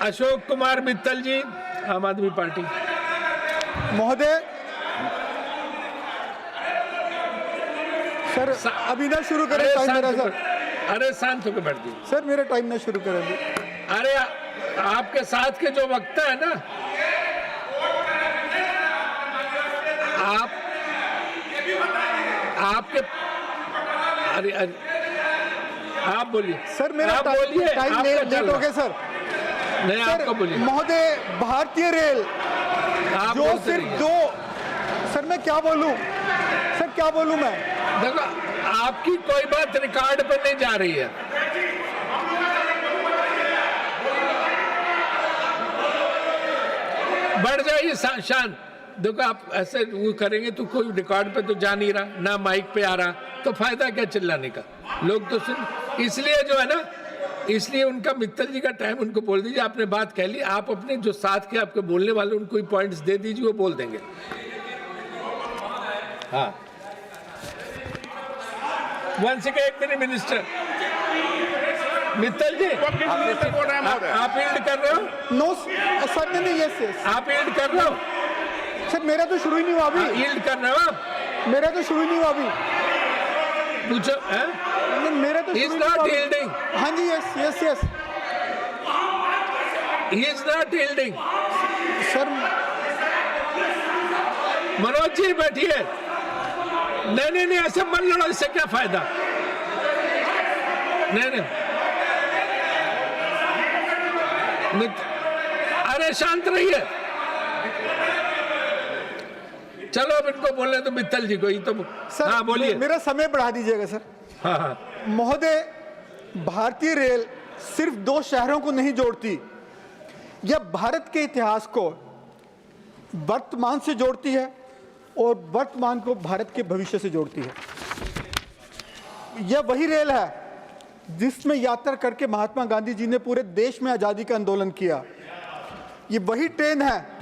अशोक कुमार मित्तल जी, आम आदमी पार्टी। महोदय, सर अभी ना शुरू करें, टाइम मेरा सर। अरे शांत होकर बैठ दीजिए सर, मेरा टाइम ना शुरू करेंगे। अरे आपके साथ के जो वक्ता है ना, आपके अरे आप बोलिए सर, मेरा आप बोलिए, टाइम आपका लेट चल हो रहा। गया सर। नहीं, आपका बोलिए। महोदय, भारतीय रेल आप जो बोलते सिर्फ रहिए। दो, सर मैं क्या बोलूं, सर क्या बोलूं मैं। देखो, आपकी कोई बात रिकॉर्ड पे नहीं जा रही है। बढ़ जाइए शांत। देखो, आप ऐसे वो करेंगे तो कोई रिकॉर्ड पे तो जा नहीं रहा, ना माइक पे आ रहा, तो फायदा क्या चिल्लाने का। लोग तो सुन, इसलिए जो है ना, इसलिए उनका मित्तल जी का टाइम उनको बोल दीजिए, आपने बात कह ली, आप अपने जो साथ के आपके बोलने वाले उनको पॉइंट्स दे दीजिए, वो बोल देंगे। हाँ, वन सेकेंड, एक मिनट मिनिस्टर मित्तल जी, आप यील्ड कर रहे हो? नो सर, नहीं, यस यस, आप यील्ड कर रहे हो? सर मेरा तो शुरू ही नहीं हुआ अभी। यील्ड कर रहे हो आप? मेरा तो शुरू ही नहीं हुआ अभी। पूछो। मेरा तो He is शुरू ही not नहीं हुआ अभी। yielding. हाँ जी, yes yes yes He is not yielding. Sir. Manoj ji बैठिए। नहीं, ऐसे मत लड़ो, इससे क्या फायदा। नहीं, अरे शांत रहिए। चलो अब इनको बोलने तो मित्तल जी को ही तो। सर हाँ बोलिए। मेरा समय बढ़ा दीजिएगा सर। हाँ। महोदय, भारतीय रेल सिर्फ दो शहरों को नहीं जोड़ती, यह भारत के इतिहास को वर्तमान से जोड़ती है और वर्तमान को भारत के भविष्य से जोड़ती है। यह वही रेल है जिसमें यात्रा करके महात्मा गांधी जी ने पूरे देश में आज़ादी का आंदोलन किया। ये वही ट्रेन है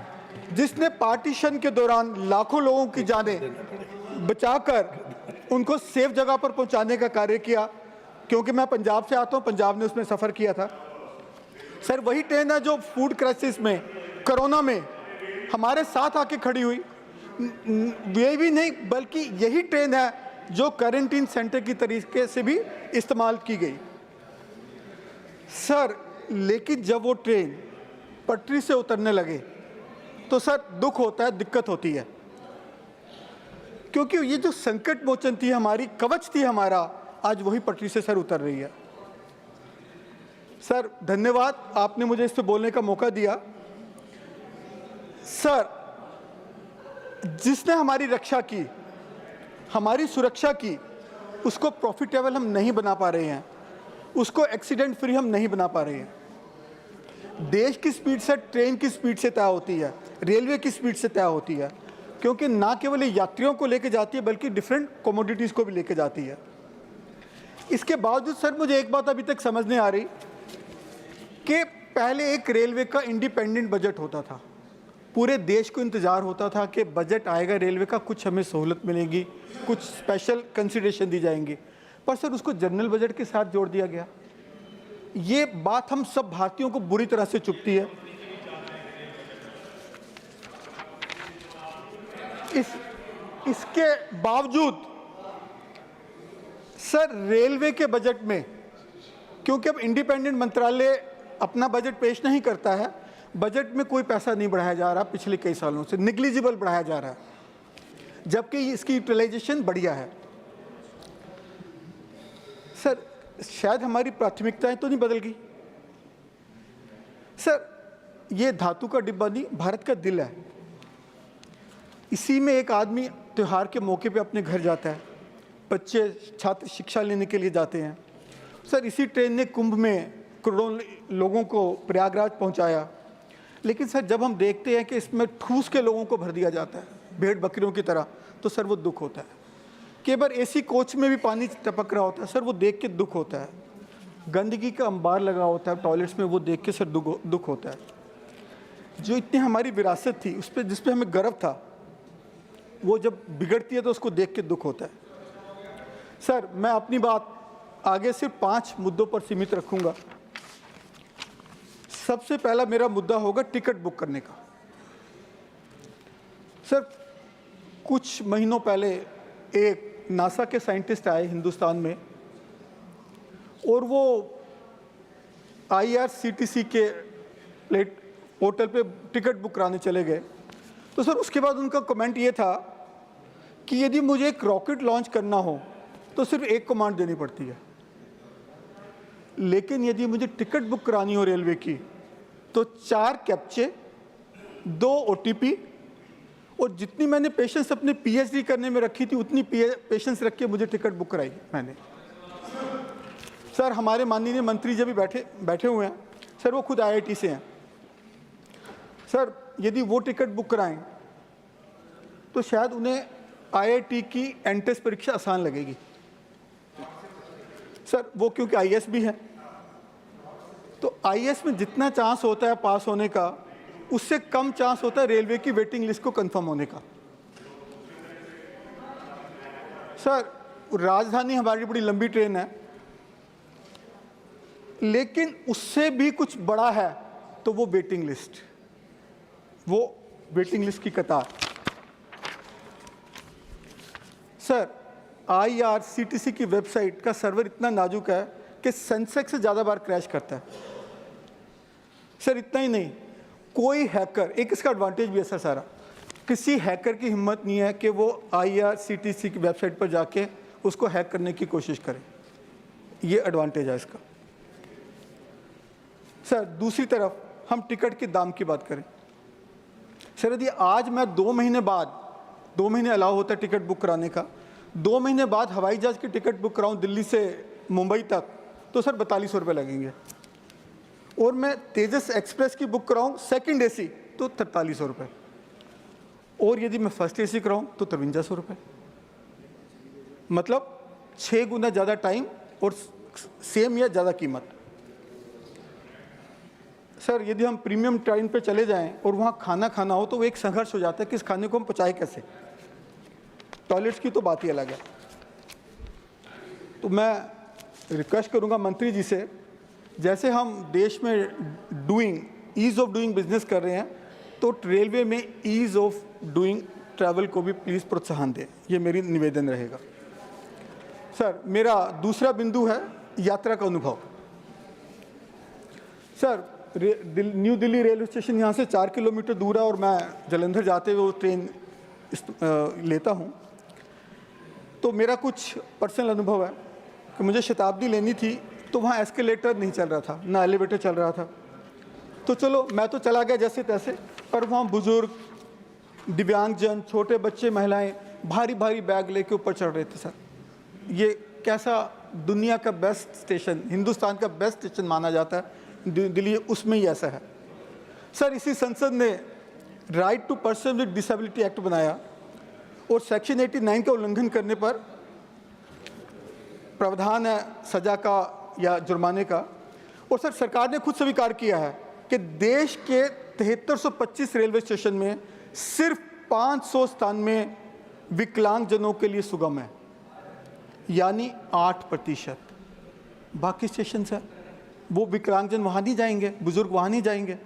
जिसने पार्टीशन के दौरान लाखों लोगों की जानें बचाकर उनको सेफ जगह पर पहुंचाने का कार्य किया। क्योंकि मैं पंजाब से आता हूं, पंजाब ने उसमें सफ़र किया था। सर वही ट्रेन है जो फूड क्राइसिस में, कोरोना में हमारे साथ आके खड़ी हुई। ये भी नहीं, बल्कि यही ट्रेन है जो क्वारंटीन सेंटर की तरीके से भी इस्तेमाल की गई। सर लेकिन जब वो ट्रेन पटरी से उतरने लगे तो सर दुख होता है, दिक्कत होती है, क्योंकि ये जो संकट मोचन थी हमारी, कवच थी हमारा, आज वही पटरी से सर उतर रही है। सर धन्यवाद, आपने मुझे इस पे बोलने का मौका दिया। सर जिसने हमारी रक्षा की, हमारी सुरक्षा की, उसको प्रॉफिटेबल हम नहीं बना पा रहे हैं, उसको एक्सीडेंट फ्री हम नहीं बना पा रहे हैं। देश की स्पीड से ट्रेन की स्पीड से तय होती है, रेलवे की स्पीड से तय होती है, क्योंकि ना केवल यात्रियों को लेकर जाती है बल्कि डिफरेंट कमोडिटीज़ को भी लेकर जाती है। इसके बावजूद सर मुझे एक बात अभी तक समझ नहीं आ रही कि पहले एक रेलवे का इंडिपेंडेंट बजट होता था, पूरे देश को इंतज़ार होता था कि बजट आएगा रेलवे का, कुछ हमें सहूलत मिलेगी, कुछ स्पेशल कंसिडरेशन दी जाएंगी, पर सर उसको जनरल बजट के साथ जोड़ दिया गया। ये बात हम सब भारतीयों को बुरी तरह से चुभती है। इसके बावजूद सर रेलवे के बजट में, क्योंकि अब इंडिपेंडेंट मंत्रालय अपना बजट पेश नहीं करता है, बजट में कोई पैसा नहीं बढ़ाया जा रहा, पिछले कई सालों से निग्लिजिबल बढ़ाया जा रहा है, जबकि इसकी यूटिलाइजेशन बढ़िया है। सर शायद हमारी प्राथमिकताएं तो नहीं बदल गई। सर ये धातु का डिब्बा नहीं, भारत का दिल है। इसी में एक आदमी त्योहार के मौके पे अपने घर जाता है, बच्चे छात्र शिक्षा लेने के लिए जाते हैं। सर इसी ट्रेन ने कुंभ में करोड़ों लोगों को प्रयागराज पहुंचाया, लेकिन सर जब हम देखते हैं कि इसमें ठूस के लोगों को भर दिया जाता है भेड़ बकरियों की तरह, तो सर वो दुख होता है। कई बार एसी कोच में भी पानी टपक रहा होता है, सर वो देख के दुख होता है। गंदगी का अंबार लगा होता है टॉयलेट्स में, वो देख के सर दुख होता है। जो इतनी हमारी विरासत थी, उस पर जिस पे हमें गर्व था, वो जब बिगड़ती है तो उसको देख के दुख होता है। सर मैं अपनी बात आगे सिर्फ 5 मुद्दों पर सीमित रखूंगा। सबसे पहला मेरा मुद्दा होगा टिकट बुक करने का। सर, कुछ महीनों पहले एक नासा के साइंटिस्ट आए हिंदुस्तान में और वो IRCTC के पोर्टल पे टिकट बुक कराने चले गए। तो सर उसके बाद उनका कमेंट ये था कि यदि मुझे एक रॉकेट लॉन्च करना हो तो सिर्फ एक कमांड देनी पड़ती है, लेकिन यदि मुझे टिकट बुक करानी हो रेलवे की तो 4 कैप्चे, 2 OTP और जितनी मैंने पेशेंस अपने PhD करने में रखी थी उतनी पेशेंस रख के मुझे टिकट बुक कराई मैंने। सर हमारे माननीय मंत्री जब भी बैठे हुए हैं सर, वो खुद IIT से हैं। सर यदि वो टिकट बुक कराएं तो शायद उन्हें IIT की एंट्रेंस परीक्षा आसान लगेगी। सर वो क्योंकि IAS भी है, तो IAS में जितना चांस होता है पास होने का उससे कम चांस होता है रेलवे की वेटिंग लिस्ट को कंफर्म होने का। सर राजधानी हमारी बड़ी लंबी ट्रेन है, लेकिन उससे भी कुछ बड़ा है तो वो वेटिंग लिस्ट, वो वेटिंग लिस्ट की कतार। सर IRCTC की वेबसाइट का सर्वर इतना नाजुक है कि सेंसेक्स से ज़्यादा बार क्रैश करता है। सर इतना ही नहीं, कोई हैकर, एक इसका एडवांटेज भी है सर, सारा किसी हैकर की हिम्मत नहीं है कि वो IRCTC की वेबसाइट पर जाके उसको हैक करने की कोशिश करे। ये एडवांटेज है इसका। सर दूसरी तरफ हम टिकट के दाम की बात करें। सर यदि आज मैं 2 महीने बाद, 2 महीने अलाउ होता है टिकट बुक कराने का, 2 महीने बाद हवाई जहाज़ की टिकट बुक कराऊं दिल्ली से मुंबई तक तो सर 4200 रुपये लगेंगे, और मैं तेजस एक्सप्रेस की बुक कराऊं सेकंड AC तो 4300 रुपये, और यदि मैं फर्स्ट AC कराऊं तो 5300 रुपये। मतलब 6 गुना ज़्यादा टाइम और सेम या ज़्यादा कीमत। सर यदि हम प्रीमियम ट्रेन पे चले जाएं और वहाँ खाना खाना हो तो वो एक संघर्ष हो जाता है कि इस खाने को हम पचाएं कैसे। टॉयलेट्स की तो बात ही अलग है। तो मैं रिक्वेस्ट करूँगा मंत्री जी से, जैसे हम देश में ईज़ ऑफ डूइंग बिजनेस कर रहे हैं, तो रेलवे में ईज़ ऑफ डूइंग ट्रैवल को भी प्लीज़ प्रोत्साहन दें। ये मेरी निवेदन रहेगा। सर मेरा दूसरा बिंदु है यात्रा का अनुभव। Sir new Delhi railway station यहाँ से 4 किलोमीटर दूर है और मैं जालंधर जाते हुए वो ट्रेन लेता हूँ। तो मेरा कुछ पर्सनल अनुभव है कि मुझे शताब्दी लेनी थी तो वहाँ एस्केलेटर नहीं चल रहा था, ना एलिवेटर चल रहा था। तो चलो मैं तो चला गया जैसे तैसे, पर वहाँ बुजुर्ग, दिव्यांगजन, छोटे बच्चे, महिलाएं भारी भारी बैग लेके ऊपर चढ़ रहे थे। सर ये कैसा दुनिया का बेस्ट स्टेशन, हिंदुस्तान का बेस्ट स्टेशन माना जाता है दिल्ली, उसमें ही ऐसा है। सर इसी संसद ने right to person with disability act बनाया और सेक्शन 89 का उल्लंघन करने पर प्रावधान है सजा का या जुर्माने का। और सर सरकार ने खुद स्वीकार किया है कि देश के 7325 रेलवे स्टेशन में सिर्फ 500 स्थान में विकलांगजनों के लिए सुगम है, यानी 8%। बाकी स्टेशन सर वो विकलांगजन वहाँ नहीं जाएंगे, बुजुर्ग वहाँ नहीं जाएंगे।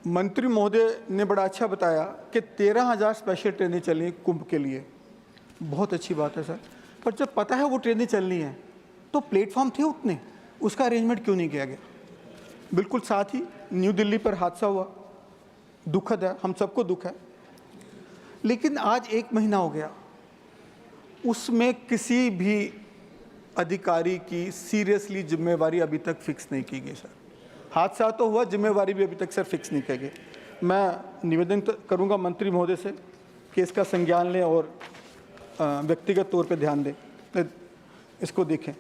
मंत्री महोदय ने बड़ा अच्छा बताया कि 13,000 स्पेशल ट्रेनें चली कुंभ के लिए, बहुत अच्छी बात है सर। पर जब पता है वो ट्रेनें चलनी हैं तो प्लेटफॉर्म थे उतने, उसका अरेंजमेंट क्यों नहीं किया गया? बिल्कुल साथ ही न्यू दिल्ली पर हादसा हुआ, दुखद है, हम सबको दुख है। लेकिन आज 1 महीना हो गया, उसमें किसी भी अधिकारी की सीरियसली जिम्मेवारी अभी तक फिक्स नहीं की गई सर। हादसा तो हुआ, जिम्मेवारी भी अभी तक सर फिक्स नहीं की गई। मैं निवेदन करूंगा मंत्री महोदय से कि इसका संज्ञान लें और व्यक्तिगत तौर पे ध्यान दें, इसको देखें।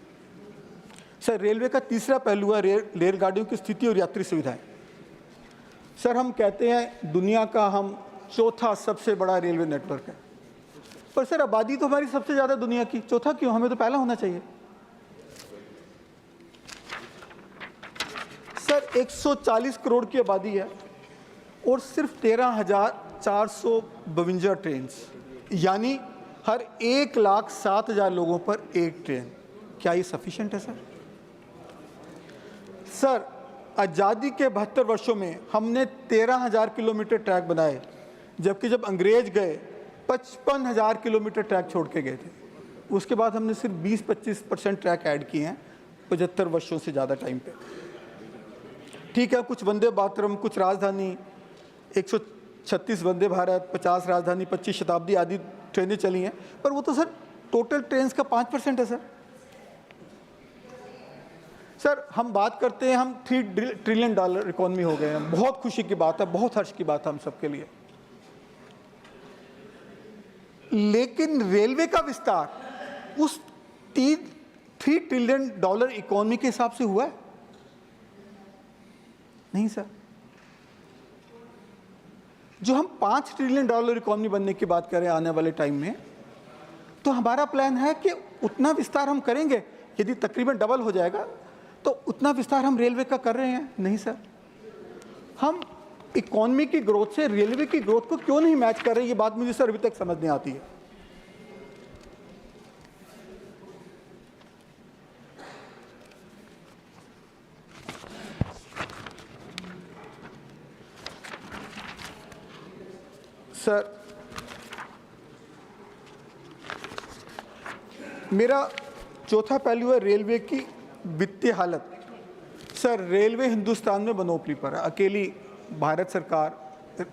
सर रेलवे का तीसरा पहलू है रेलगाड़ियों की स्थिति और यात्री सुविधाएं। सर हम कहते हैं दुनिया का हम चौथा सबसे बड़ा रेलवे नेटवर्क है, पर सर आबादी तो हमारी सबसे ज़्यादा दुनिया की, चौथा क्यों? हमें तो पहला होना चाहिए। सर 140 करोड़ की आबादी है और सिर्फ 13,452 ट्रेन, यानी हर 1,07,000 लोगों पर एक ट्रेन। क्या ये सफिशिएंट है सर? सर, आज़ादी के 72 वर्षों में हमने 13,000 किलोमीटर ट्रैक बनाए, जबकि जब अंग्रेज गए 55,000 किलोमीटर ट्रैक छोड़ के गए थे। उसके बाद हमने सिर्फ 20-25% ट्रैक ऐड किए हैं 75 वर्षों से ज़्यादा टाइम पे। ठीक है, कुछ वंदे मातरम, कुछ राजधानी, 136 वंदे भारत, 50 राजधानी, 25 शताब्दी आदि ट्रेनें चली हैं, पर वो तो सर टोटल ट्रेन्स का 5% है। सर हम बात करते हैं हम $3 ट्रिलियन इकोनॉमी हो गए हैं, बहुत खुशी की बात है, बहुत हर्ष की बात है हम सबके लिए। लेकिन रेलवे का विस्तार उस $3 ट्रिलियन इकोनॉमी के हिसाब से हुआ है? नहीं सर। जो हम $5 ट्रिलियन इकोनॉमी बनने की बात करें आने वाले टाइम में, तो हमारा प्लान है कि उतना विस्तार हम करेंगे। यदि तकरीबन डबल हो जाएगा तो उतना विस्तार हम रेलवे का कर रहे हैं? नहीं सर। हम इकोनॉमी की ग्रोथ से रेलवे की ग्रोथ को क्यों नहीं मैच कर रहे, ये बात मुझे सर अभी तक समझ नहीं आती है। सर मेरा चौथा पहलू है रेलवे की वित्तीय हालत। सर रेलवे हिंदुस्तान में मोनोपोली पर है, अकेली भारत सरकार,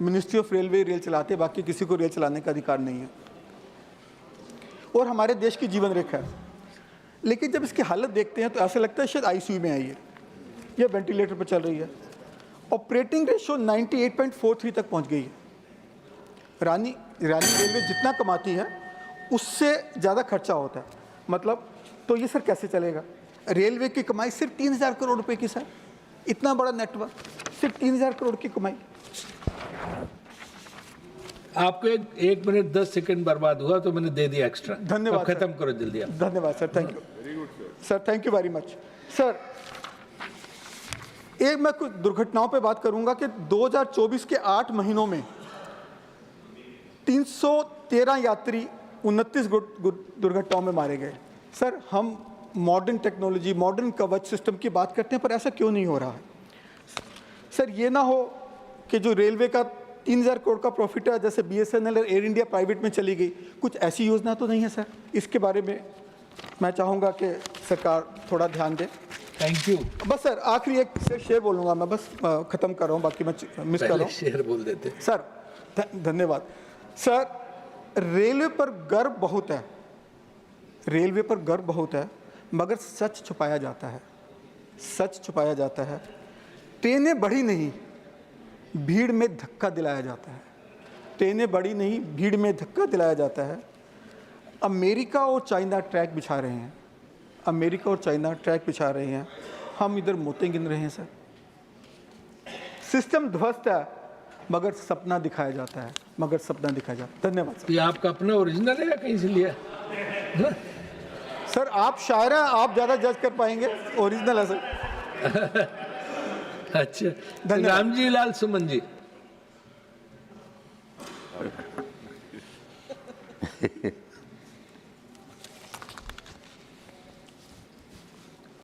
मिनिस्ट्री ऑफ रेलवे रेल चलाते, बाकी किसी को रेल चलाने का अधिकार नहीं है, और हमारे देश की जीवन रेखा है। लेकिन जब इसकी हालत देखते हैं तो ऐसा लगता है शायद आईसीयू में आई है या वेंटिलेटर पर चल रही है। ऑपरेटिंग रेशियो 98.43 तक पहुंच गई है। रानी रेलवे जितना कमाती है उससे ज़्यादा खर्चा होता है, मतलब तो ये सर कैसे चलेगा? रेलवे की कमाई सिर्फ 3,000 करोड़ रुपए की सर, इतना बड़ा नेटवर्क, सिर्फ 3,000 करोड़ की कमाई। आपको 1 मिनट 10 सेकंड बर्बाद हुआ तो मैंने दे दिया एक्स्ट्रा। धन्यवाद। अब खत्म करो जल्दी आप। धन्यवाद sir, thank you sir, thank you very much sir. एक मैं कुछ दुर्घटनाओं पे बात करूंगा कि 2024 के 8 महीनों में 313 यात्री 29 दुर्घटनाओं में मारे गए। सर हम मॉडर्न टेक्नोलॉजी, मॉडर्न कवच सिस्टम की बात करते हैं, पर ऐसा क्यों नहीं हो रहा है? सर ये ना हो कि जो रेलवे का 3,000 करोड़ का प्रॉफिट है, जैसे BSNL और एयर इंडिया प्राइवेट में चली गई, कुछ ऐसी योजना तो नहीं है सर? इसके बारे में मैं चाहूँगा कि सरकार थोड़ा ध्यान दे। Thank you. बस सर आखिरी एक शेर बोलूँगा मैं, बस ख़त्म कर रहा हूँ, बाकी मैं मिस कर रहा हूँ। शेर बोल देते सर। धन्यवाद सर। रेलवे पर गर्व बहुत है, रेलवे पर गर्व बहुत है, मगर सच छुपाया जाता है, सच छुपाया जाता है। ट्रेनें बढ़ी नहीं, भीड़ में धक्का दिलाया जाता है। ट्रेनें बढ़ी नहीं, भीड़ में धक्का दिलाया जाता है। अमेरिका और चाइना ट्रैक बिछा रहे हैं, अमेरिका और चाइना ट्रैक बिछा रहे हैं, हम इधर मोते गिन रहे हैं सर। सिस्टम ध्वस्त है, मगर सपना दिखाया जाता है, मगर सपना दिखाया जाता है। धन्यवाद सर। ये आपका अपना ओरिजिनल है या कहीं से लिया? सर आप शायर हैं, आप ज़्यादा जज कर पाएंगे, ओरिजिनल है सर। अच्छा, रामजी लाल सुमन जी।